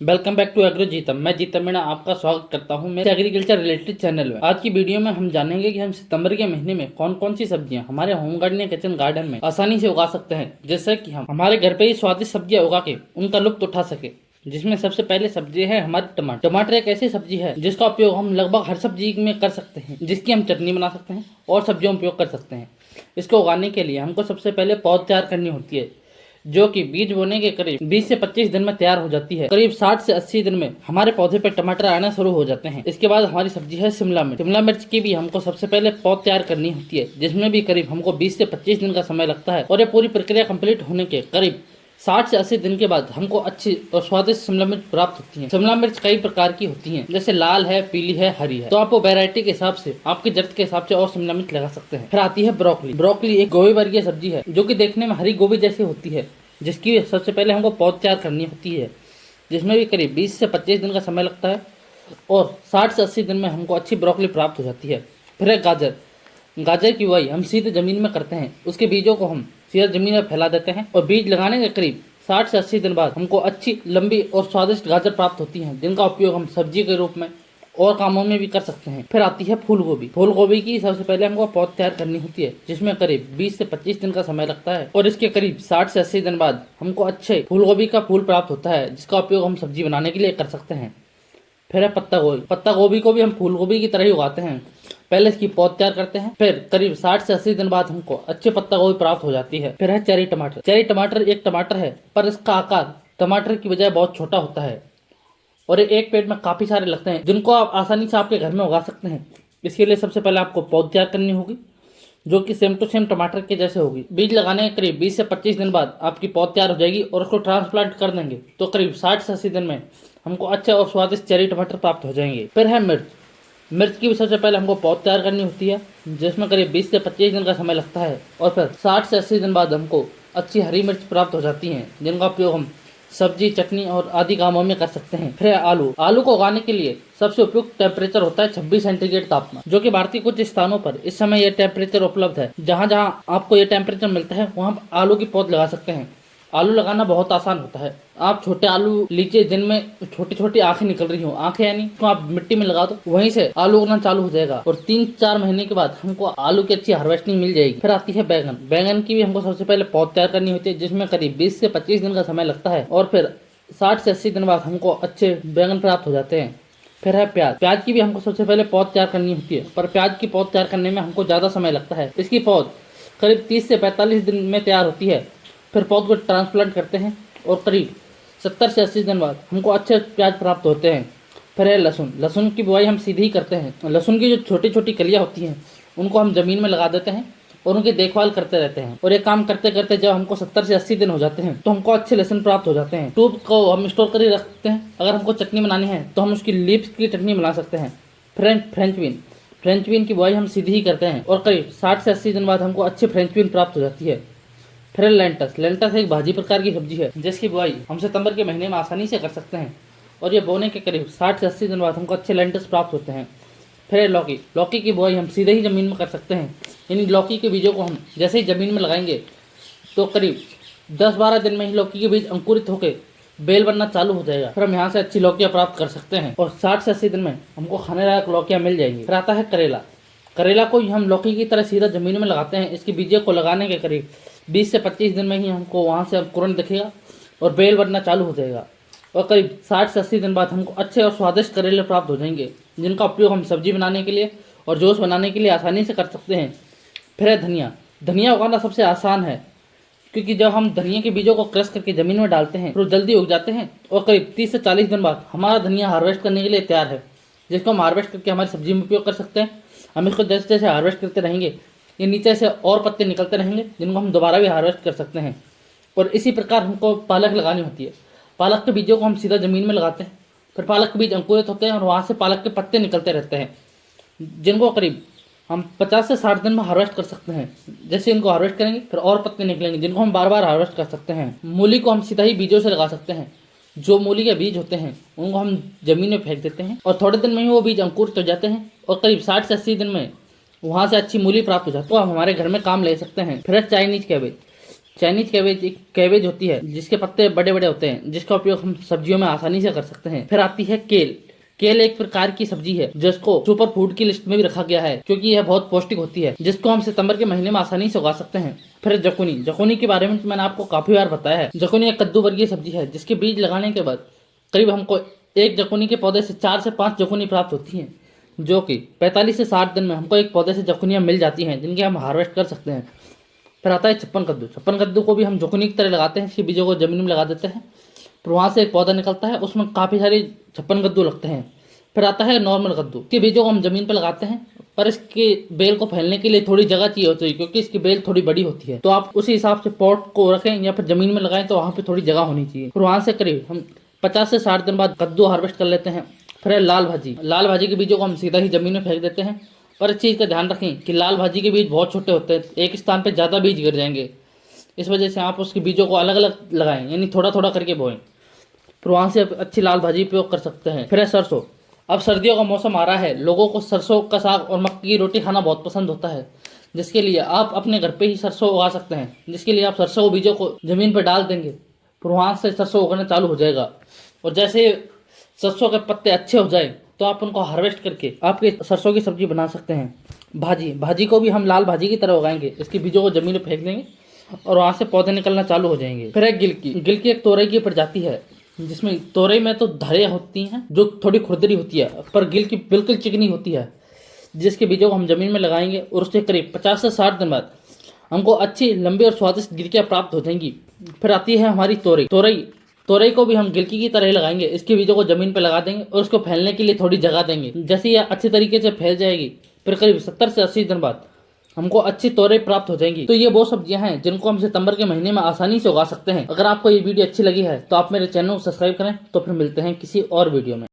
Welcome back to agro Jeetam. मैं जीतम मीणा आपका स्वागत करता हूं मेरे एग्रीकल्चर रिलेटेड चैनल में। आज की वीडियो में हम जानेंगे कि हम सितंबर के महीने में कौन कौन सी सब्जियां हमारे होम गार्डन या किचन गार्डन में आसानी से उगा सकते हैं, जिससे कि हम हमारे घर पे ही स्वादिष्ट सब्जियां उगा के उनका लुत्फ उठा सके। जिसमें सबसे पहले सब्जी है हमारी टमाटर। टमाटर एक ऐसी सब्जी है जिसका उपयोग हम लगभग हर सब्जी में कर सकते हैं, जिसकी हम चटनी बना सकते हैं और सब्जियों में उपयोग कर सकते हैं। इसको उगाने के लिए हमको सबसे पहले पौध तैयार करनी होती है, जो कि बीज बोने के करीब 20 से 25 दिन में तैयार हो जाती है। करीब 60 से 80 दिन में हमारे पौधे पे टमाटर आना शुरू हो जाते हैं। इसके बाद हमारी सब्जी है शिमला मिर्च। शिमला मिर्च की भी हमको सबसे पहले पौध तैयार करनी होती है, जिसमें भी करीब हमको 20 से 25 दिन का समय लगता है। और ये पूरी प्रक्रिया कंप्लीट होने के करीब 60 से 80 दिन के बाद हमको अच्छी और स्वादिष्ट शिमला मिर्च प्राप्त होती है। शिमला मिर्च कई प्रकार की होती हैं, जैसे लाल है, पीली है, हरी है। तो आप वो वैरायटी के हिसाब से, आपकी जरूरत के हिसाब से और शिमला मिर्च लगा सकते हैं। फिर आती है ब्रोकली। ब्रोकली एक गोभी वर्गीय सब्जी है, जो कि देखने में हरी गोभी जैसी होती है, जिसकी सबसे पहले हमको पौध तैयार करनी होती है, जिसमें भी करीब 20 से 25 दिन का समय लगता है। और 60 से 80 दिन में हमको अच्छी ब्रोकली प्राप्त हो जाती है। फिर है गाजर। गाजर की बुआई हम सीधे जमीन में करते हैं। उसके बीजों को हम सीधे जमीन में फैला देते हैं और बीज लगाने के करीब 60 से 80 दिन बाद हमको अच्छी लंबी और स्वादिष्ट गाजर प्राप्त होती हैं, जिनका उपयोग हम सब्जी के रूप में और कामों में भी कर सकते हैं। फिर आती है फूल गोभी। फूल गोभी की सबसे पहले हमको पौध तैयार करनी होती है, जिसमें करीब 20 से 25 दिन का समय लगता है। और इसके करीब 60 से 80 दिन बाद हमको अच्छे फूल गोभी का फूल प्राप्त होता है, जिसका उपयोग हम सब्जी बनाने के लिए कर सकते हैं। फिर है पत्ता गोभी। पत्ता गोभी को भी हम फूल गोभी की तरह ही उगाते हैं। पहले इसकी पौध तैयार करते हैं, फिर करीब 60 से 80 दिन बाद हमको अच्छे पत्ता गोभी प्राप्त हो जाती है। फिर है चेरी टमाटर। चेरी टमाटर एक टमाटर है, पर इसका आकार टमाटर की बजाय बहुत छोटा होता है और ये एक पेड़ में काफी सारे लगते हैं, जिनको आप आसानी से आपके घर में उगा सकते हैं। इसके लिए सबसे पहले आपको पौध तैयार करनी होगी, जो कि सेम टू सेम टमाटर के जैसे होगी। बीज लगाने के करीब 20 से 25 दिन बाद आपकी पौध तैयार हो जाएगी और उसको ट्रांसप्लांट कर देंगे, तो करीब 60 से 80 दिन में हमको अच्छे और स्वादिष्ट चेरी टमाटर प्राप्त हो जाएंगे। फिर है मिर्च। मिर्च की भी सबसे पहले हमको पौध तैयार करनी होती है, जिसमें करीब 20 से 25 दिन का समय लगता है। और फिर 60 से 80 दिन बाद हमको अच्छी हरी मिर्च प्राप्त हो जाती हैं, जिनका उपयोग हम सब्जी, चटनी और आदि कामों में कर सकते हैं। फिर आलू। आलू को उगाने के लिए सबसे उपयुक्त टेम्परेचर होता है 26 सेंटीग्रेड तापमान, जो कि भारत के कुछ स्थानों पर इस समय यह टेम्परेचर उपलब्ध है। जहाँ जहाँ आपको ये टेम्परेचर मिलता है, वहाँ आलू की पौध लगा सकते हैं। आलू लगाना बहुत आसान होता है। आप छोटे आलू लीजिए, जिनमें छोटी छोटी आंखें निकल रही हो। आंखें यानी तो आप मिट्टी में लगा दो, वहीं से आलू उगना चालू हो जाएगा और 3-4 महीने के बाद हमको आलू की अच्छी हार्वेस्टिंग मिल जाएगी। फिर आती है बैगन। बैगन की भी हमको सबसे पहले पौध तैयार करनी होती है, जिसमें करीब 20 से 25 दिन का समय लगता है। और फिर 60 से 80 दिन बाद हमको अच्छे बैगन प्राप्त हो जाते हैं। फिर है प्याज। प्याज की भी हमको सबसे पहले पौध तैयार करनी होती है, पर प्याज की पौध तैयार करने में हमको ज़्यादा समय लगता है। इसकी पौध करीब 30 से 45 दिन में तैयार होती है। फिर पौध को ट्रांसप्लांट करते हैं और करीब 70 से 80 दिन बाद हमको अच्छे प्याज प्राप्त होते हैं। फिर है लहसुन। लहसुन की बुआई हम सीधी ही करते हैं। लहसुन की जो छोटी छोटी कलियां होती हैं, उनको हम जमीन में लगा देते हैं और उनकी देखभाल करते रहते हैं। और ये काम करते करते जब हमको 70 से 80 दिन हो जाते हैं, तो हमको अच्छे लहसुन प्राप्त हो जाते हैं। टूब को हम स्टोर कर ही रखते हैं। अगर हमको चटनी बनानी है तो हम उसकी लीव्स की चटनी बना सकते हैं। French bean. फ्रेंच बीन की बुआई हम सीधी ही करते हैं और करीब 60 से 80 दिन बाद हमको अच्छी फ्रेंच बीन प्राप्त हो जाती है। फिर लेंटस। लेंटस एक भाजी प्रकार की सब्जी है, जिसकी बुआई हम सितंबर के महीने में आसानी से कर सकते हैं और ये बोने के करीब 60 से 80 दिन बाद हमको अच्छे लेंटस प्राप्त होते हैं। फिर लौकी। लौकी की बुआई हम सीधे ही ज़मीन में कर सकते हैं। इन लौकी के बीजों को हम जैसे ही ज़मीन में लगाएंगे, तो करीब 10-12 दिन में ही लौकी के बीज अंकुरित होकर बेल बनना चालू हो जाएगा। फिर हम यहाँ से अच्छी लौकियाँ प्राप्त कर सकते हैं और 60 से 80 दिन में हमको खाने लायक लौकियाँ मिल जाएंगी। फिर आता है करेला। करेला को हम लौकी की तरह सीधा ज़मीन में लगाते हैं। इसके बीजों को लगाने के करीब 20 से 25 दिन में ही हमको वहाँ से अंकुरण दिखेगा और बेल बनना चालू हो जाएगा और करीब 60 से 80 दिन बाद हमको अच्छे और स्वादिष्ट करेले प्राप्त हो जाएंगे, जिनका उपयोग हम सब्जी बनाने के लिए और जूस बनाने के लिए आसानी से कर सकते हैं। फिर है धनिया। धनिया उगाना सबसे आसान है, क्योंकि जब हम धनिया के बीजों को क्रश करके ज़मीन में डालते हैं तो जल्दी उग जाते हैं और करीब 30 से 40 दिन बाद हमारा धनिया हार्वेस्ट करने के लिए तैयार है, जिसको हम हार्वेस्ट करके हमारी सब्जी में उपयोग कर सकते हैं। हम इसको जैसे जैसे हार्वेस्ट करते रहेंगे, ये नीचे से और पत्ते निकलते रहेंगे, जिनको हम दोबारा भी हार्वेस्ट कर सकते हैं। और इसी प्रकार हमको पालक लगानी होती है। पालक के बीजों को हम सीधा ज़मीन में लगाते हैं, फिर पालक के बीज अंकुरित होते हैं और वहाँ से पालक के पत्ते निकलते रहते हैं, जिनको करीब हम 50 से 60 दिन में हार्वेस्ट कर सकते हैं। जैसे इनको हार्वेस्ट करेंगे, फिर और पत्ते निकलेंगे, जिनको हम बार बार हार्वेस्ट कर सकते हैं। मूली को हम सीधा ही बीजों से लगा सकते हैं। जो मूली के बीज होते हैं, उनको हम ज़मीन में फेंक देते हैं और थोड़े दिन में ही वो बीज अंकुरित हो जाते हैं और करीब 60 से 80 दिन में वहाँ से अच्छी मूली प्राप्त हो जाती है, तो हम हमारे घर में काम ले सकते हैं। फिर चाइनीज कैबेज। चाइनीज कैबेज एक कैबेज होती है जिसके पत्ते बड़े बड़े होते हैं, जिसका उपयोग हम सब्जियों में आसानी से कर सकते हैं। फिर आती है केल। केल एक प्रकार की सब्जी है जिसको सुपर फूड की लिस्ट में भी रखा गया है क्योंकि यह बहुत पौष्टिक होती है, जिसको हम सितंबर के महीने में आसानी से उगा सकते हैं। फिर जकुनी। जकुनी के बारे में मैंने आपको काफी बार बताया है। जकुनी एक कद्दू वर्गीय सब्जी है जिसके बीज लगाने के बाद करीब हमको एक जकुनी के पौधे से 4 से 5 जकुनी प्राप्त होती हैं, जो कि 45 से 60 दिन में हमको एक पौधे से जकुनियां मिल जाती हैं जिनके हम हार्वेस्ट कर सकते हैं। फिर आता है छप्पन कद्दू। छप्पन कद्दू को भी हम जुकनी की तरह लगाते हैं, इसके बीजों को जमीन में लगा देते हैं, फिर वहाँ से एक पौधा निकलता है, उसमें काफ़ी सारे छप्पन कद्दू लगते हैं। फिर आता है नॉर्मल कद्दू। के बीजों को हम जमीन पर लगाते हैं, पर इसके बेल को फैलने के लिए थोड़ी जगह चाहिए होती है क्योंकि इसकी बेल थोड़ी बड़ी होती है। तो आप उसी हिसाब से पॉट को रखें या फिर जमीन में लगाएं तो वहाँ पे थोड़ी जगह होनी चाहिए। फिर वहाँ से करीब हम 50 से 60 दिन बाद कद्दू हार्वेस्ट कर लेते हैं। फिर है लाल भाजी। लाल भाजी के बीजों को हम सीधा ही जमीन में फेंक देते हैं, पर इस चीज़ का ध्यान रखें कि लाल भाजी के बीज बहुत छोटे होते हैं, एक स्थान पर ज़्यादा बीज गिर जाएंगे। इस वजह से आप उसके बीजों को अलग अलग लगाएं, यानी थोड़ा थोड़ा करके बोएं। फिर वहाँ से अच्छी लाल भाजी उपयोग कर सकते हैं। फिर है सरसों। अब सर्दियों का मौसम आ रहा है, लोगों को सरसों का साग और मक्की की रोटी खाना बहुत पसंद होता है, जिसके लिए आप अपने घर पे ही सरसों उगा सकते हैं। जिसके लिए आप सरसों के बीजों को जमीन पर डाल देंगे, फिर वहाँ से सरसों उगना चालू हो जाएगा। और जैसे सरसों के पत्ते अच्छे हो जाए तो आप उनको हार्वेस्ट करके आपके सरसों की सब्जी बना सकते हैं। भाजी। भाजी को भी हम लाल भाजी की तरह उगाएंगे, इसके बीजों को जमीन में फेंक देंगे और वहाँ से पौधे निकलना चालू हो जाएंगे। फिर है गिलकी। गिलकी एक तोरई की प्रजाति है जिसमें तोरई में तो धारियाँ होती हैं जो थोड़ी खुरदरी होती है, पर गिलकी बिल्कुल चिकनी होती है, जिसके बीजों को हम जमीन में लगाएंगे और उससे करीब 50 से 60 दिन बाद हमको अच्छी लंबी और स्वादिष्ट गिलकियाँ प्राप्त हो जाएंगी। फिर आती है हमारी तोरई। तोरई को भी हम गिलकी की तरह ही लगाएंगे, इसके बीजों को जमीन पर लगा देंगे और उसको फैलने के लिए थोड़ी जगह देंगे। जैसे यह अच्छी तरीके से फैल जाएगी, फिर करीब 70 से 80 दिन बाद हमको अच्छी तोरई प्राप्त हो जाएंगी। तो ये वो सब्जियां हैं जिनको हम सितंबर के महीने में आसानी से उगा सकते हैं। अगर आपको ये वीडियो अच्छी लगी है तो आप मेरे चैनल को सब्सक्राइब करें। तो फिर मिलते हैं किसी और वीडियो में।